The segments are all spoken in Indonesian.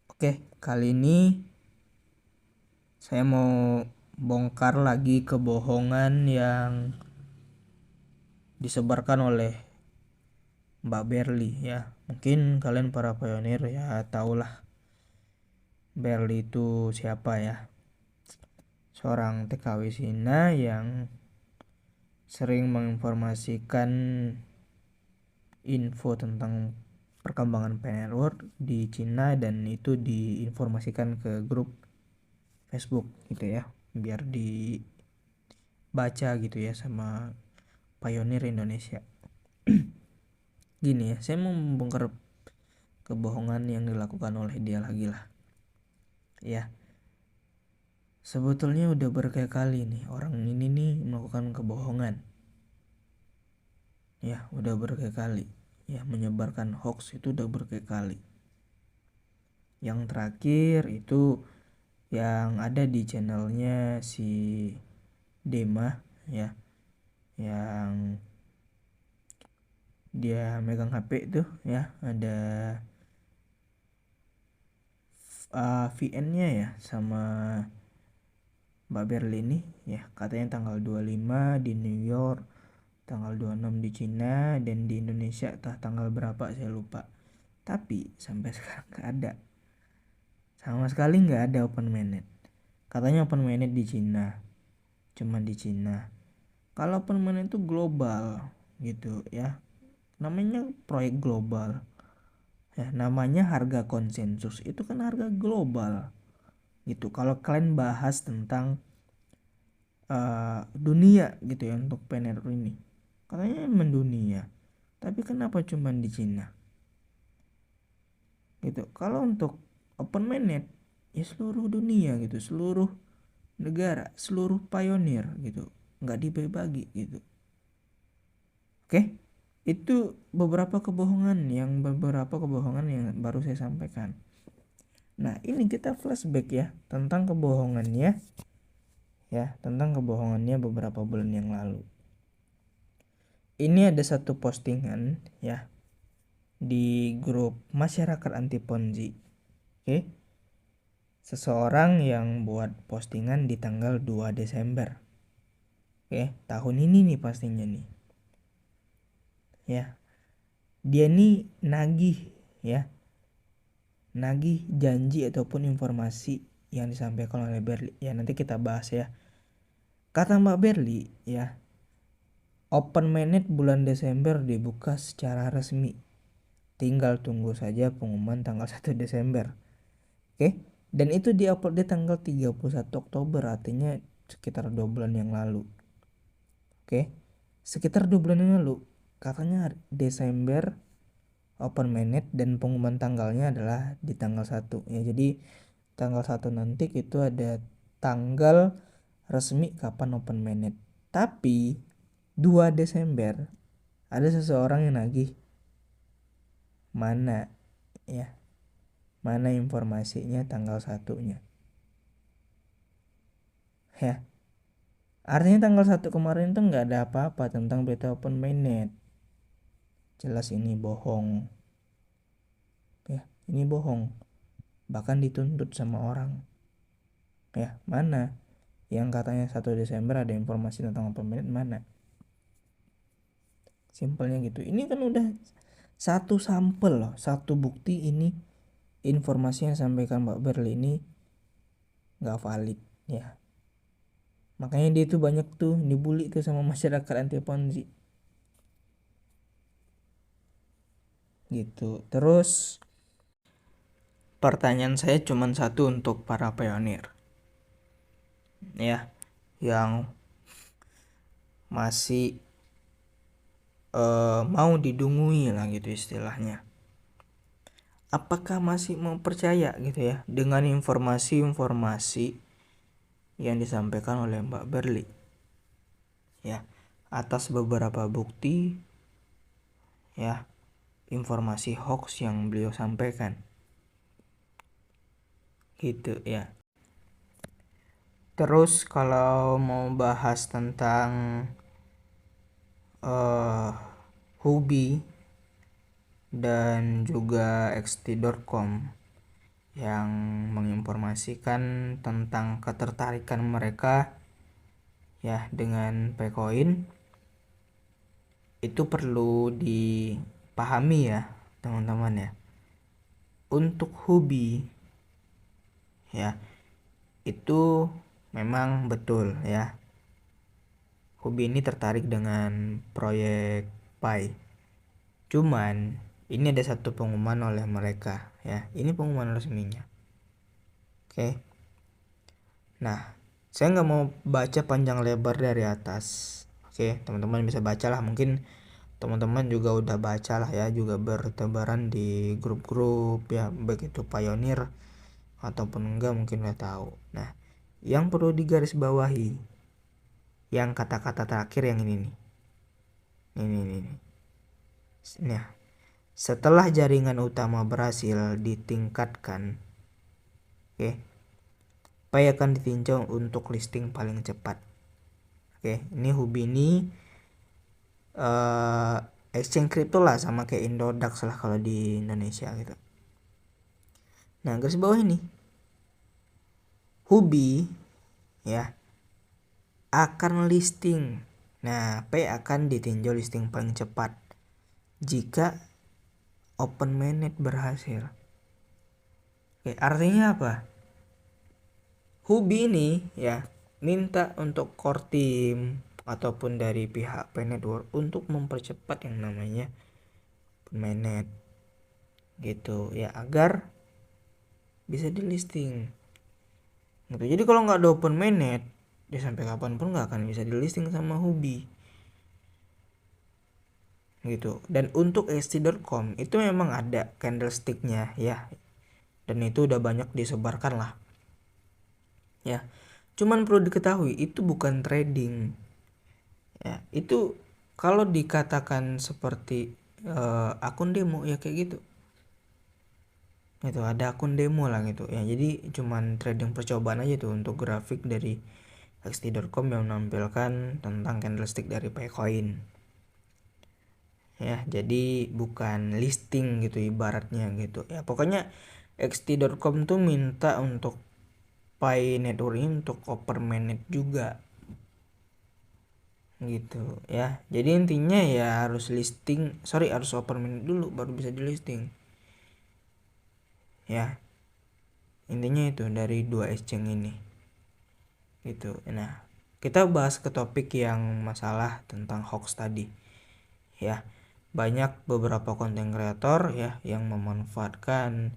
Oke, kali ini saya mau bongkar lagi kebohongan yang disebarkan oleh Mbak Berli ya. Mungkin kalian para pionir ya tahulah Berli itu siapa ya. Seorang TKW Cina yang sering menginformasikan info tentang perkembangan network di Cina, dan itu diinformasikan ke grup Facebook gitu ya, biar dibaca gitu ya sama pionir Indonesia. Gini ya, saya mau membongkar kebohongan yang dilakukan oleh dia lagi lah ya. Sebetulnya udah berkali-kali nih orang ini nih melakukan kebohongan ya, udah berkali-kali ya, menyebarkan hoax itu udah berkali-kali. Yang terakhir itu yang ada di channelnya si Dema ya, yang dia megang HP tuh ya, ada VN-nya ya sama Mbak Berli ini ya, katanya tanggal 25 di New York, tanggal 26 di Cina, dan di Indonesia tanggal berapa saya lupa. Tapi sampai sekarang nggak ada, sama sekali nggak ada open mainnet. Katanya open mainnet di Cina, cuman di Cina. Kalau open mainnet itu global gitu ya, namanya proyek global ya, namanya harga konsensus, itu kan harga global gitu. Kalau kalian bahas tentang dunia gitu ya untuk PNR ini, katanya mendunia, tapi kenapa cuma di Cina gitu. Kalau untuk open mainnet ya seluruh dunia gitu, seluruh negara, seluruh pionir gitu, nggak dibagi gitu. Oke, itu beberapa kebohongan yang baru saya sampaikan. Nah, ini kita flashback ya tentang kebohongannya beberapa bulan yang lalu. Ini ada satu postingan ya di grup masyarakat anti Ponzi. Oke. Seseorang yang buat postingan di tanggal 2 Desember. Oke, tahun ini nih pastinya nih. Ya. Dia nih nagih ya. Nagih janji ataupun informasi yang disampaikan oleh Berli. Ya, nanti kita bahas ya. Kata Mbak Berli ya, open mainnet bulan Desember dibuka secara resmi. Tinggal tunggu saja pengumuman tanggal 1 Desember. Oke. Dan itu diupload di tanggal 31 Oktober, artinya sekitar 2 bulan yang lalu. Oke. Sekitar 2 bulan yang lalu. Katanya Desember open mainnet dan pengumuman tanggalnya adalah di tanggal 1. Ya, jadi tanggal 1 nanti itu ada tanggal resmi kapan open mainnet. Tapi 2 Desember ada seseorang yang nagih. Mana ya? Mana informasinya tanggal 1-nya? Ya. Artinya tanggal 1 kemarin tuh nggak ada apa-apa tentang berita open mainnet. Jelas ini bohong. Ya, ini bohong. Bahkan dituntut sama orang. Ya, mana? Yang katanya 1 Desember ada informasi tentang open mainnet, mana? Simpelnya gitu. Ini kan udah satu sampel loh, satu bukti ini informasi yang disampaikan Mbak Berli ini nggak valid ya. Makanya dia tuh banyak tuh dibully tuh sama masyarakat anti Ponzi gitu. Terus pertanyaan saya cuma satu untuk para pionir ya, yang masih mau didungui lah gitu istilahnya. Apakah masih mau percaya gitu ya dengan informasi-informasi yang disampaikan oleh Mbak Berli ya, atas beberapa bukti ya, informasi hoax yang beliau sampaikan gitu ya. Terus kalau mau bahas tentang Hubi dan juga xt.com, yang menginformasikan tentang ketertarikan mereka ya dengan Pcoin, itu perlu dipahami ya teman-teman ya. Untuk hobi ya, itu memang betul ya, hobi ini tertarik dengan proyek Pi. Cuman ini ada satu pengumuman oleh mereka ya, ini pengumuman resminya. Oke. Nah, saya nggak mau baca panjang lebar dari atas. Oke, teman-teman bisa bacalah, mungkin teman-teman juga udah baca lah ya, juga bertebaran di grup-grup ya, baik itu pionir ataupun enggak mungkin udah tahu. Nah, yang perlu digarisbawahi yang kata-kata terakhir yang ini nih. Ini. Nah, setelah jaringan utama berhasil ditingkatkan, oke, Pi akan ditinjau untuk listing paling cepat. Oke, ini Huobi ini exchange crypto lah, sama kayak Indodax lah kalau di Indonesia gitu. Nah, garis bawah ini Huobi ya akan listing. Nah, Pi akan ditinjau listing paling cepat jika open mainnet berhasil. Oke, artinya apa? Huobi ini ya minta untuk core team ataupun dari pihak Pi Network untuk mempercepat yang namanya open mainnet gitu ya, agar bisa di listing gitu. Jadi kalau nggak ada open mainnet ya sampai kapanpun nggak akan bisa di listing sama Huobi gitu. Dan untuk xt.com itu memang ada candlesticknya ya, dan itu udah banyak disebarkan lah ya. Cuman perlu diketahui itu bukan trading ya. Itu kalau dikatakan seperti akun demo ya kayak gitu, itu ada akun demo lah gitu ya. Jadi cuman trading percobaan aja tuh untuk grafik dari xt.com yang menampilkan tentang candlestick dari Pcoin ya. Jadi bukan listing gitu ibaratnya gitu ya. Pokoknya xt.com tuh minta untuk Pi Network ini untuk open mainnet juga gitu ya. Jadi intinya ya harus harus open mainnet dulu baru bisa di listing ya. Intinya itu dari dua exchange ini gitu. Nah, kita bahas ke topik yang masalah tentang hoax tadi ya. Banyak beberapa konten kreator ya yang memanfaatkan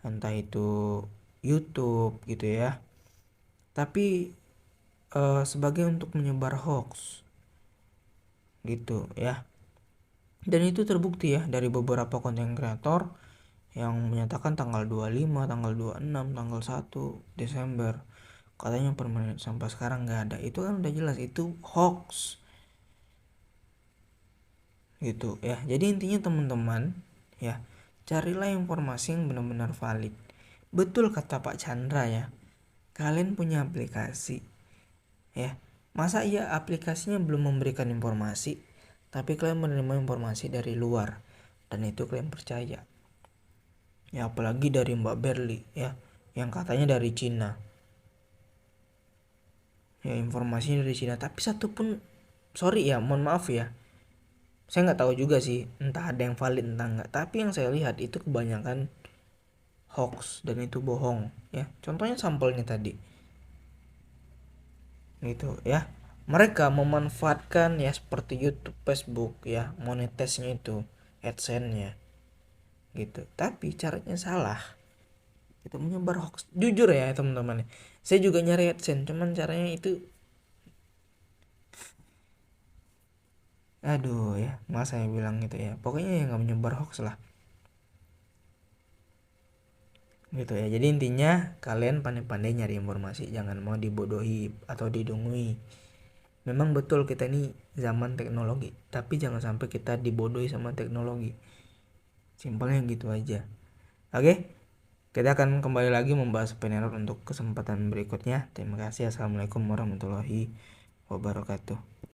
entah itu YouTube gitu ya, tapi sebagai untuk menyebar hoax gitu ya. Dan itu terbukti ya dari beberapa konten kreator yang menyatakan tanggal 25, tanggal 26, tanggal 1 Desember katanya per menit, sampai sekarang nggak ada. Itu kan udah jelas itu hoax gitu ya. Jadi intinya teman-teman ya, carilah informasi yang benar-benar valid. Betul kata Pak Chandra ya, kalian punya aplikasi ya, masa iya aplikasinya belum memberikan informasi tapi kalian menerima informasi dari luar dan itu kalian percaya ya. Apalagi dari Mbak Berli ya, yang katanya dari Cina ya, informasinya dari Cina. Tapi satu pun, sorry ya, mohon maaf ya, saya nggak tahu juga sih entah ada yang valid entah enggak, tapi yang saya lihat itu kebanyakan hoax dan itu bohong ya. Contohnya sampelnya tadi gitu ya. Mereka memanfaatkan ya seperti YouTube, Facebook ya, monetisnya itu AdSense-nya gitu, tapi caranya salah. Itu menyebar hoax, jujur ya teman-teman, saya juga nyari AdSense cuman caranya itu aduh ya, masa saya bilang gitu ya, pokoknya ya nggak menyebar hoax lah gitu ya. Jadi intinya kalian pandai-pandai nyari informasi, jangan mau dibodohi atau didungui. Memang betul kita ini zaman teknologi, tapi jangan sampai kita dibodohi sama teknologi, simpelnya gitu aja. Oke, kita akan kembali lagi membahas Pi Network untuk kesempatan berikutnya. Terima kasih. Assalamualaikum warahmatullahi wabarakatuh.